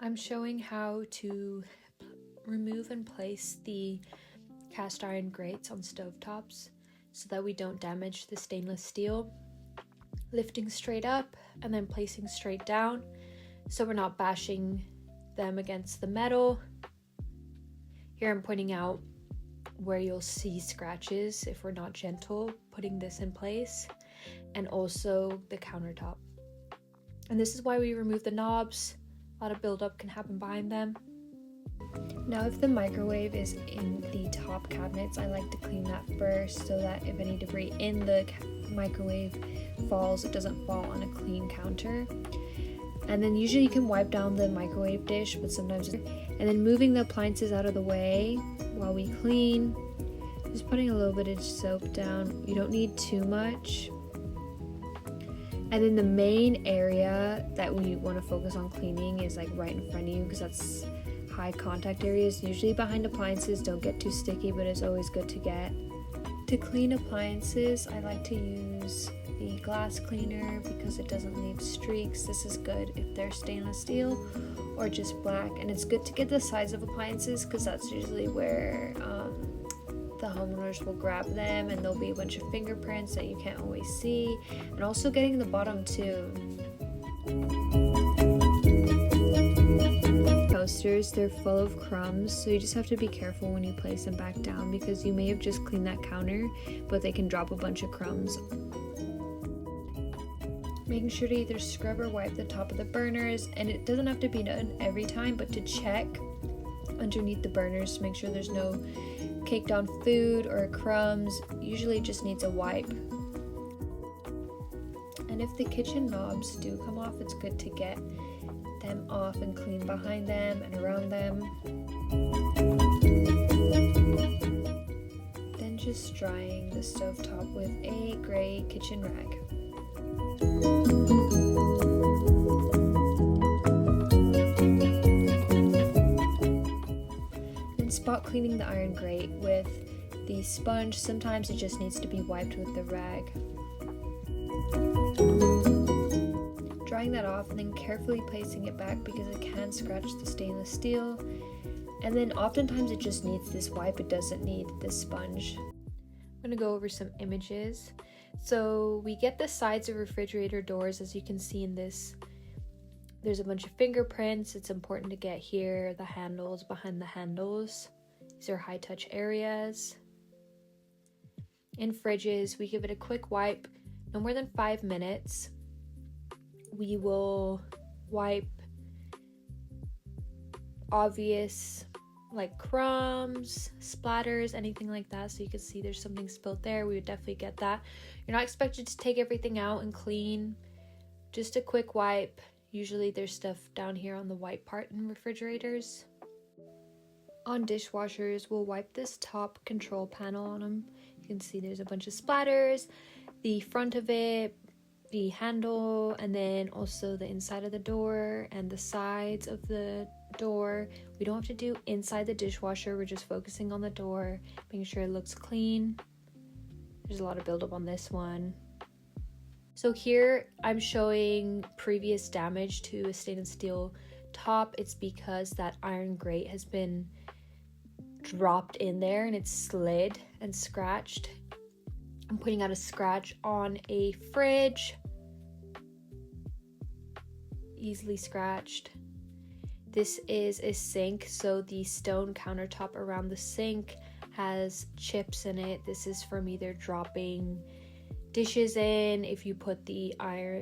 I'm showing how to remove and place the cast iron grates on stovetops so that we don't damage the stainless steel. Lifting straight up and then placing straight down so we're not bashing them against the metal. Here I'm pointing out where you'll see scratches if we're not gentle putting this in place, and also the countertop. And this is why we remove the knobs. A lot of buildup can happen behind them. Now if the microwave is in the top cabinets, I like to clean that first so that if any debris in the microwave falls, it doesn't fall on a clean counter. And then usually you can wipe down the microwave dish, but sometimes and then moving the appliances out of the way while we clean. Just putting a little bit of soap down. You don't need too much. And then the main area that we want to focus on cleaning is like right in front of you, because that's high contact areas. Usually behind appliances don't get too sticky, but it's always good to get. To clean appliances, I like to use the glass cleaner because it doesn't leave streaks. This is good if they're stainless steel or just black, and it's good to get the sides of appliances because that's usually where the homeowners will grab them and there'll be a bunch of fingerprints that you can't always see, and also getting the bottom too. Coasters, they're full of crumbs, so you just have to be careful when you place them back down because you may have just cleaned that counter, but they can drop a bunch of crumbs. Making sure to either scrub or wipe the top of the burners, and it doesn't have to be done every time, but to check underneath the burners to make sure there's no caked on food or crumbs. Usually it just needs a wipe. And if the kitchen knobs do come off, it's good to get them off and clean behind them and around them. Then just drying the stovetop with a gray kitchen rag. Then spot cleaning the iron grate with the sponge. Sometimes it just needs to be wiped with the rag. Drying that off and then carefully placing it back because it can scratch the stainless steel. And then oftentimes it just needs this wipe, it doesn't need this sponge. I'm going to go over some images. So we get the sides of refrigerator doors, as you can see in this. There's a bunch of fingerprints. It's important to get here, the handles, behind the handles. These are high touch areas. In fridges, we give it a quick wipe, no more than 5 minutes. We will wipe obvious like crumbs, splatters, anything like that, so you can see there's something spilled there. We would definitely get that. You're not expected to take everything out and clean, just a quick wipe. Usually there's stuff down here on the white part in refrigerators. On dishwashers, we'll wipe this top control panel on them. You can see there's a bunch of splatters, the front of it, the handle, and then also the inside of the door and the sides of the door. We don't have to do inside the dishwasher, we're just focusing on the door, making sure it looks clean. There's a lot of buildup on this one. So here I'm showing previous damage to a stainless steel top. It's because that iron grate has been dropped in there and it's slid and scratched. I'm putting out a scratch on a fridge. Easily scratched. This is a sink, so the stone countertop around the sink has chips in it. This is from either dropping dishes in. If you put the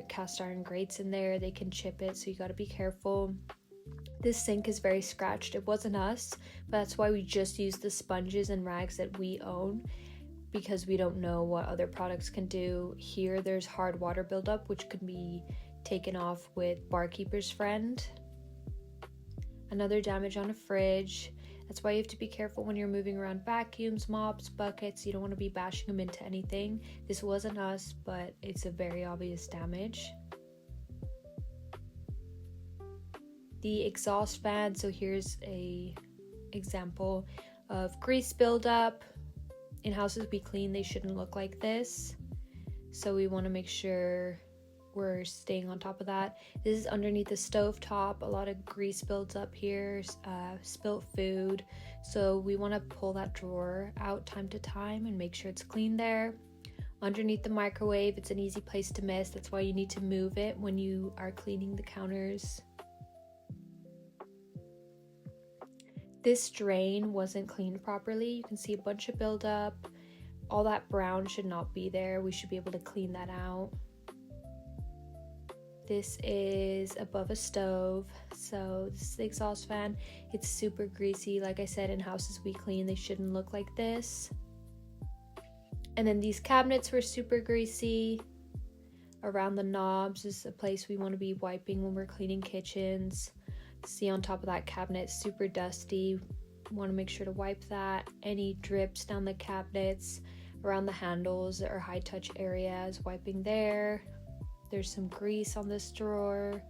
cast iron grates in there, they can chip it, so you got to be careful. This sink is very scratched. It wasn't us, but that's why we just use the sponges and rags that we own, because we don't know what other products can do. Here there's hard water buildup, which could be taken off with Barkeeper's Friend. Another damage on a fridge. That's why you have to be careful when you're moving around vacuums, mops, buckets. You don't want to be bashing them into anything. This wasn't us, but it's a very obvious damage. The exhaust fan. So here's a example of grease buildup. In houses we clean, they shouldn't look like this. So we want to make sure we're staying on top of that. This is underneath the stove top. A lot of grease builds up here, spilt food. So we want to pull that drawer out time to time and make sure it's clean there. Underneath the microwave, it's an easy place to miss. That's why you need to move it when you are cleaning the counters. This drain wasn't cleaned properly. You can see a bunch of buildup. All that brown should not be there. We should be able to clean that out. This is above a stove, so this is the exhaust fan. It's super greasy. Like I said, in houses we clean, they shouldn't look like this. And then these cabinets were super greasy. Around the knobs is a place we want to be wiping when we're cleaning kitchens. See on top of that cabinet, super dusty. Want to make sure to wipe that. Any drips down the cabinets, around the handles or high touch areas, wiping there. There's some grease on this drawer.